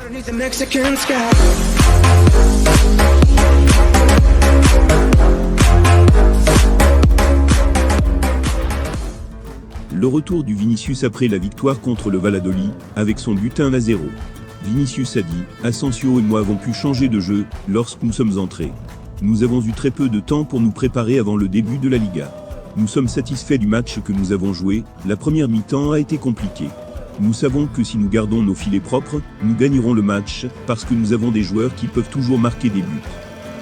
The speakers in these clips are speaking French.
underneath the Mexican sky. Le retour du Vinicius après la victoire contre le Valladolid, avec son but 1-0. Vinicius a dit « Asensio et moi avons pu changer de jeu lorsque nous sommes entrés. Nous avons eu très peu de temps pour nous préparer avant le début de la Liga. Nous sommes satisfaits du match que nous avons joué, la première mi-temps a été compliquée. Nous savons que si nous gardons nos filets propres, nous gagnerons le match, parce que nous avons des joueurs qui peuvent toujours marquer des buts.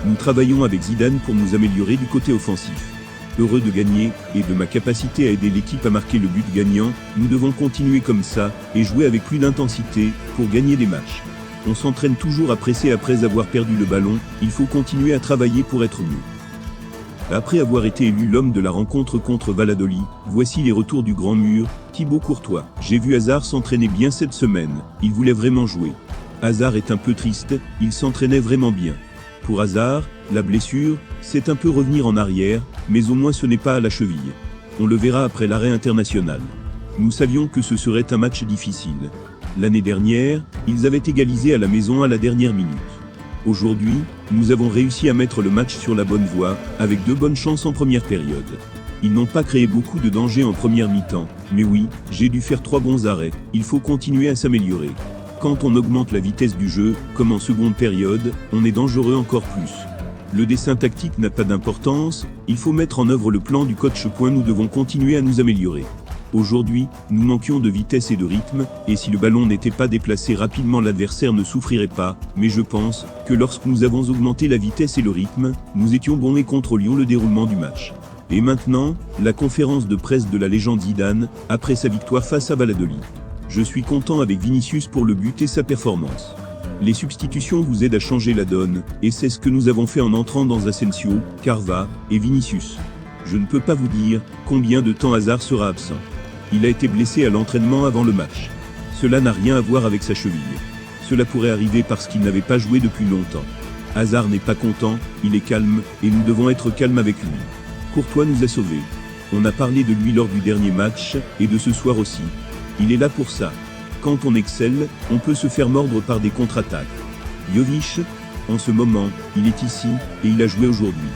Nous travaillons avec Zidane pour nous améliorer du côté offensif. Heureux de gagner, et de ma capacité à aider l'équipe à marquer le but gagnant, nous devons continuer comme ça, et jouer avec plus d'intensité, pour gagner des matchs. On s'entraîne toujours à presser après avoir perdu le ballon, il faut continuer à travailler pour être mieux. Après avoir été élu l'homme de la rencontre contre Valladolid, voici les retours du grand mur, Thibaut Courtois. J'ai vu Hazard s'entraîner bien cette semaine, il voulait vraiment jouer. Hazard est un peu triste, il s'entraînait vraiment bien. Pour Hazard, la blessure, c'est un peu revenir en arrière, mais au moins ce n'est pas à la cheville. On le verra après l'arrêt international. Nous savions que ce serait un match difficile. L'année dernière, ils avaient égalisé à la maison à la dernière minute. Aujourd'hui, nous avons réussi à mettre le match sur la bonne voie, avec 2 bonnes chances en première période. Ils n'ont pas créé beaucoup de danger en première mi-temps, mais oui, j'ai dû faire 3 bons arrêts, il faut continuer à s'améliorer. Quand on augmente la vitesse du jeu, comme en seconde période, on est dangereux encore plus. Le dessin tactique n'a pas d'importance, il faut mettre en œuvre le plan du coach. Nous devons continuer à nous améliorer. Aujourd'hui, nous manquions de vitesse et de rythme, et si le ballon n'était pas déplacé rapidement, l'adversaire ne souffrirait pas, mais je pense que lorsque nous avons augmenté la vitesse et le rythme, nous étions bons et contrôlions le déroulement du match. Et maintenant, la conférence de presse de la légende Zidane, après sa victoire face à Valladolid. Je suis content avec Vinicius pour le but et sa performance. Les substitutions vous aident à changer la donne, et c'est ce que nous avons fait en entrant dans Asensio, Carva et Vinicius. Je ne peux pas vous dire combien de temps Hazard sera absent. Il a été blessé à l'entraînement avant le match. Cela n'a rien à voir avec sa cheville. Cela pourrait arriver parce qu'il n'avait pas joué depuis longtemps. Hazard n'est pas content, il est calme, et nous devons être calmes avec lui. Courtois nous a sauvés. On a parlé de lui lors du dernier match, et de ce soir aussi. Il est là pour ça. Quand on excelle, on peut se faire mordre par des contre-attaques. Jovic, en ce moment, il est ici, et il a joué aujourd'hui.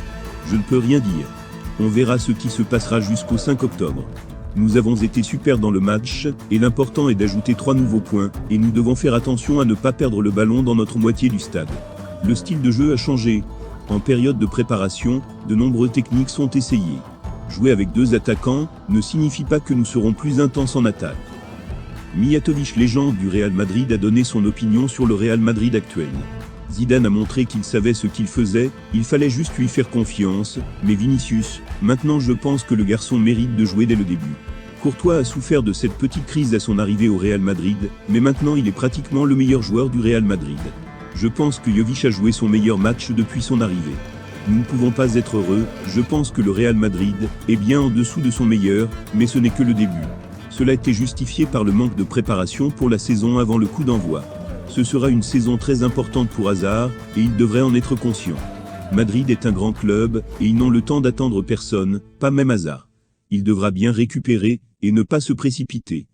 Je ne peux rien dire. On verra ce qui se passera jusqu'au 5 octobre. Nous avons été super dans le match, et l'important est d'ajouter 3 nouveaux points, et nous devons faire attention à ne pas perdre le ballon dans notre moitié du stade. Le style de jeu a changé. En période de préparation, de nombreuses techniques sont essayées. Jouer avec 2 attaquants ne signifie pas que nous serons plus intenses en attaque. Mijatovic, légende du Real Madrid, a donné son opinion sur le Real Madrid actuel. Zidane a montré qu'il savait ce qu'il faisait, il fallait juste lui faire confiance, mais Vinicius, maintenant je pense que le garçon mérite de jouer dès le début. Courtois a souffert de cette petite crise à son arrivée au Real Madrid, mais maintenant il est pratiquement le meilleur joueur du Real Madrid. Je pense que Jovic a joué son meilleur match depuis son arrivée. Nous ne pouvons pas être heureux, je pense que le Real Madrid est bien en dessous de son meilleur, mais ce n'est que le début. Cela a été justifié par le manque de préparation pour la saison avant le coup d'envoi. Ce sera une saison très importante pour Hazard, et il devrait en être conscient. Madrid est un grand club, et ils n'ont le temps d'attendre personne, pas même Hazard. Il devra bien récupérer, et ne pas se précipiter.